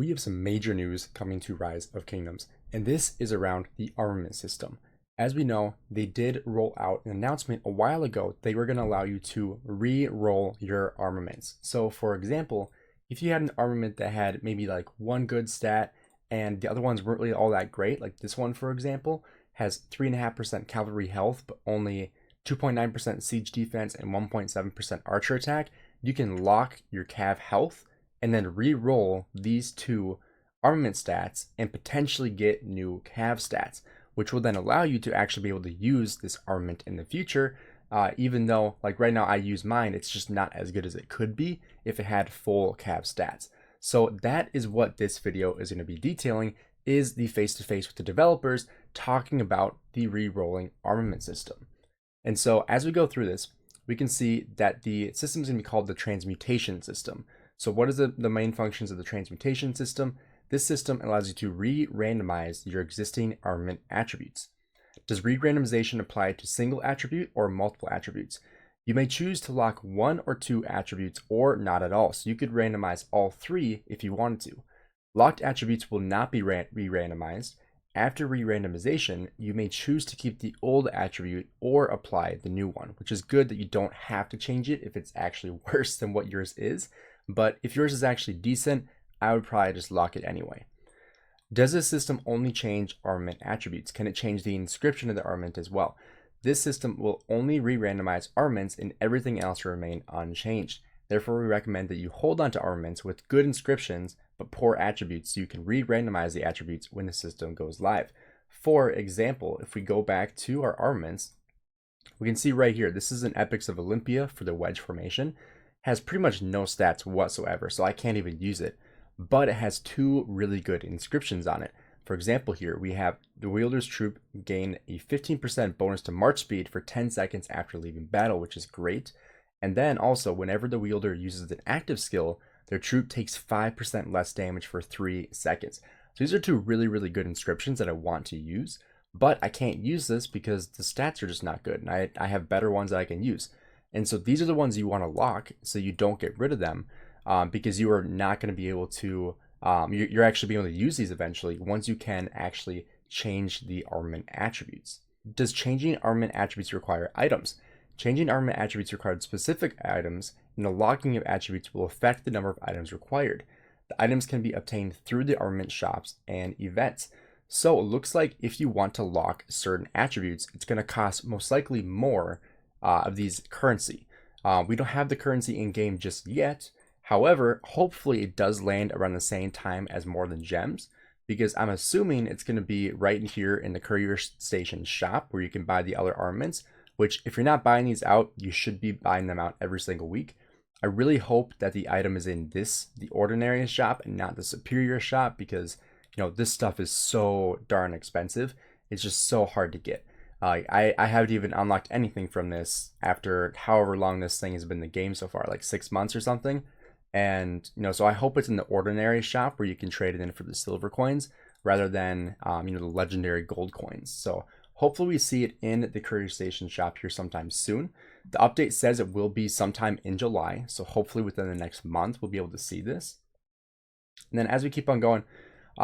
we have some major news coming to Rise of Kingdoms, and this is around the armament system. As we know, they did roll out an announcement a while ago. They were going to allow you to re-roll your armaments. So for example, if you had an armament that had maybe like one good stat and the other ones weren't really all that great, like this one for example, has 3.5% cavalry health, but only 2.9% siege defense and 1.7% archer attack, you can lock your cav health and then re-roll these two armament stats and potentially get new cav stats, which will then allow you to actually be able to use this armament in the future. Even though, like right now I use mine, it's just not as good as it could be if it had full cav stats. So that is what this video is going to be detailing, is the face-to-face with the developers talking about the re-rolling armament system. And so as we go through this, we can see that the system is going to be called the transmutation system. So what is the main functions of the transmutation system? This system allows you to re-randomize your existing armament attributes. Does re-randomization apply to single attribute or multiple attributes? You may choose to lock one or two attributes or not at all. So you could randomize all three if you wanted to. Locked attributes will not be re-randomized. After re-randomization, you may choose to keep the old attribute or apply the new one, which is good that you don't have to change it if it's actually worse than what yours is. But if yours is actually decent, I would probably just lock it anyway. Does this system only change armament attributes? Can it change the inscription of the armament as well? This system will only re-randomize armaments and everything else will remain unchanged. Therefore, we recommend that you hold on to armaments with good inscriptions but poor attributes so you can re-randomize the attributes when the system goes live. For example, if we go back to our armaments, we can see right here, this is an Epics of Olympia for the wedge formation. Has pretty much no stats whatsoever, so I can't even use it, but it has two really good inscriptions on it. For example, here we have the wielder's troop gain a 15% bonus to march speed for 10 seconds after leaving battle, which is great. And then also, whenever the wielder uses an active skill, their troop takes 5% less damage for 3 seconds. So these are two really good inscriptions that I want to use, but I can't use this because the stats are just not good, and I have better ones that I can use. And so these are the ones you want to lock so you don't get rid of them, because you are not going to be able to, you're actually be able to use these eventually once you can actually change the armament attributes. Does changing armament attributes require items? Changing armament attributes required specific items, and the locking of attributes will affect the number of items required. The items can be obtained through the armament shops and events. So it looks like if you want to lock certain attributes, it's going to cost most likely more of these currency. We don't have the currency in game just yet. However, hopefully it does land around the same time as More Than Gems, because I'm assuming it's going to be right in here in the courier station shop where you can buy the other armaments, which if you're not buying these out, you should be buying them out every single week. I really hope that the item is in the ordinary shop and not the superior shop, because this stuff is so darn expensive. It's just so hard to get. I haven't even unlocked anything from this after however long this thing has been in the game so far, like 6 months or something. And so I hope it's in the ordinary shop where you can trade it in for the silver coins rather than the legendary gold coins. So hopefully we see it in the courier station shop here sometime soon. The update says it will be sometime in July, so hopefully within the next month we'll be able to see this. And then as we keep on going,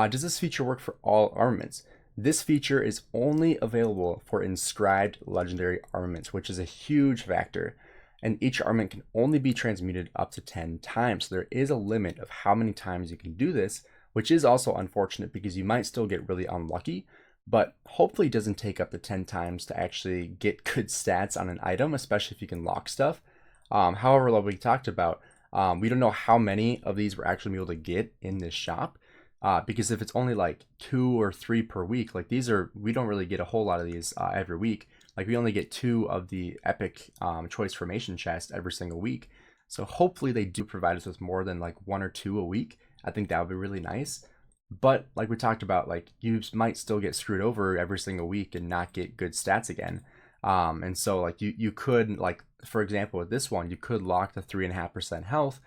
does this feature work for all armaments? This feature is only available for inscribed legendary armaments, which is a huge factor. And each armament can only be transmuted up to 10 times. So there is a limit of how many times you can do this, which is also unfortunate because you might still get really unlucky, but hopefully it doesn't take up to 10 times to actually get good stats on an item, especially if you can lock stuff. However, like we talked about, we don't know how many of these we're actually able to get in this shop. Because if it's only like 2 or 3 per week, like we don't really get a whole lot of these every week. Like we only get 2 of the epic choice formation chest every single week. So hopefully they do provide us with more than like 1 or 2 a week. I think that would be really nice. But like we talked about, like you might still get screwed over every single week and not get good stats again. And so like you could, like for example with this one, you could lock the 3.5% health,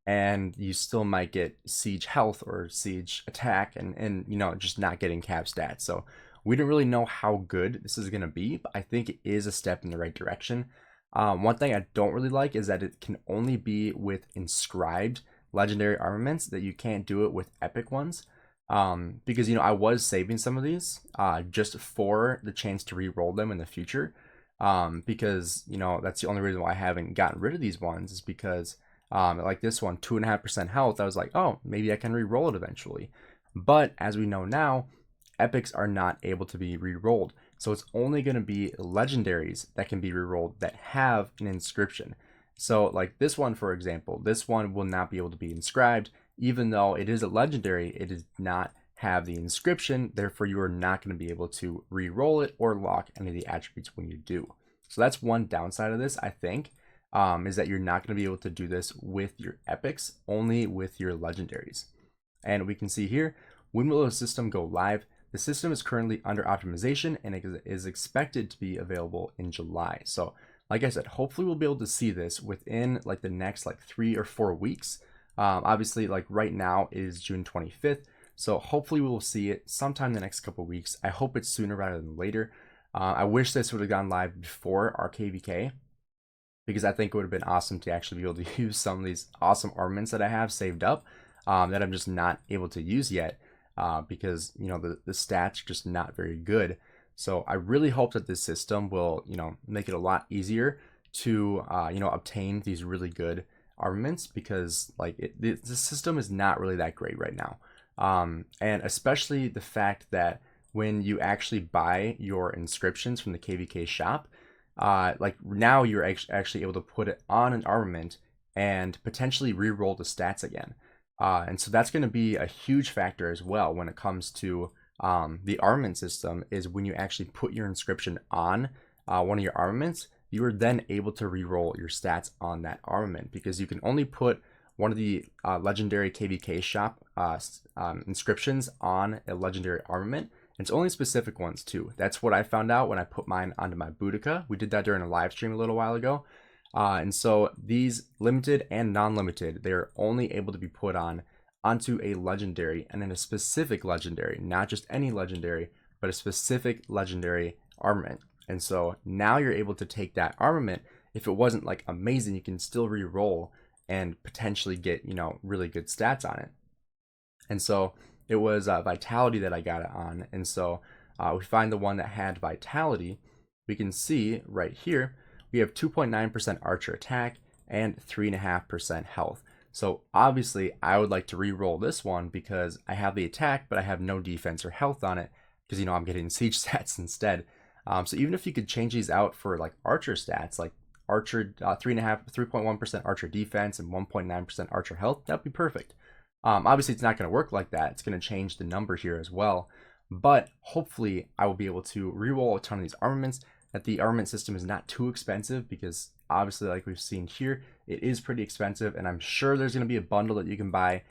and you still might get siege health or siege attack and just not getting cav stats. So we don't really know how good this is going to be, but I think it is a step in the right direction. One thing I don't really like is that it can only be with inscribed legendary armaments that you can't do it with epic ones. Because, you know, I was saving some of these just for the chance to re-roll them in the future. Because, you know, that's the only reason why I haven't gotten rid of these ones, is because like this one, 2.5% health, I was like, oh, maybe I can re-roll it eventually. But as we know now, epics are not able to be re-rolled. So it's only going to be legendaries that can be re-rolled that have an inscription. So like this one, for example, this one will not be able to be inscribed. Even though it is a legendary, it does not have the inscription. Therefore, you are not going to be able to re-roll it or lock any of the attributes when you do. So that's one downside of this, I think, is that you're not going to be able to do this with your epics, only with your legendaries. And we can see here, when will the system go live? The system is currently under optimization and it is expected to be available in July. So like I said, hopefully we'll be able to see this within like the next like 3 or 4 weeks. Obviously, like right now is June 25th. So hopefully we will see it sometime in the next couple of weeks. I hope it's sooner rather than later. I wish this would have gone live before our KVK, because I think it would have been awesome to actually be able to use some of these awesome armaments that I have saved up that I'm just not able to use yet. Because, you know, the stats are just not very good. So I really hope that this system will, you know, make it a lot easier to, you know, obtain these really good armaments, because like the system is not really that great right now. And especially the fact that when you actually buy your inscriptions from the KVK shop, like now you're actually able to put it on an armament and potentially re-roll the stats again. And so that's going to be a huge factor as well when it comes to the armament system, is when you actually put your inscription on one of your armaments, you are then able to re-roll your stats on that armament, because you can only put one of the legendary KVK shop inscriptions on a legendary armament. And it's only specific ones too. That's what I found out when I put mine onto my Boudica. We did that during a live stream a little while ago. And so these limited and non-limited, they're only able to be put onto a legendary, and then a specific legendary, not just any legendary, but a specific legendary armament. And so now you're able to take that armament. If it wasn't like amazing, you can still re-roll and potentially get, you know, really good stats on it. And so it was vitality that I got it on. And so we find the one that had vitality. We can see right here, we have 2.9% archer attack and 3.5% health. So obviously I would like to re-roll this one because I have the attack, but I have no defense or health on it, because, you know, I'm getting siege stats instead. So even if you could change these out for like archer stats, like archer 3.1% archer defense and 1.9% archer health, that'd be perfect. Obviously it's not going to work like that. It's going to change the number here as well, but hopefully I will be able to re-roll a ton of these armaments, that the armament system is not too expensive, because obviously, like we've seen here, it is pretty expensive, and I'm sure there's going to be a bundle that you can buy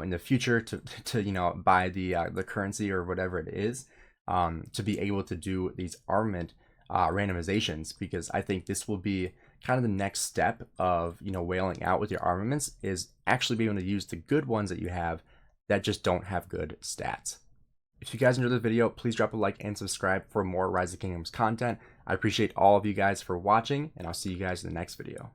in the future to you know, buy the currency or whatever it is, to be able to do these armament randomizations, because I think this will be kind of the next step of, you know, whaling out with your armaments, is actually being able to use the good ones that you have that just don't have good stats. If you guys enjoyed the video, please drop a like and subscribe for more Rise of Kingdoms content. I appreciate all of you guys for watching, and I'll see you guys in the next video.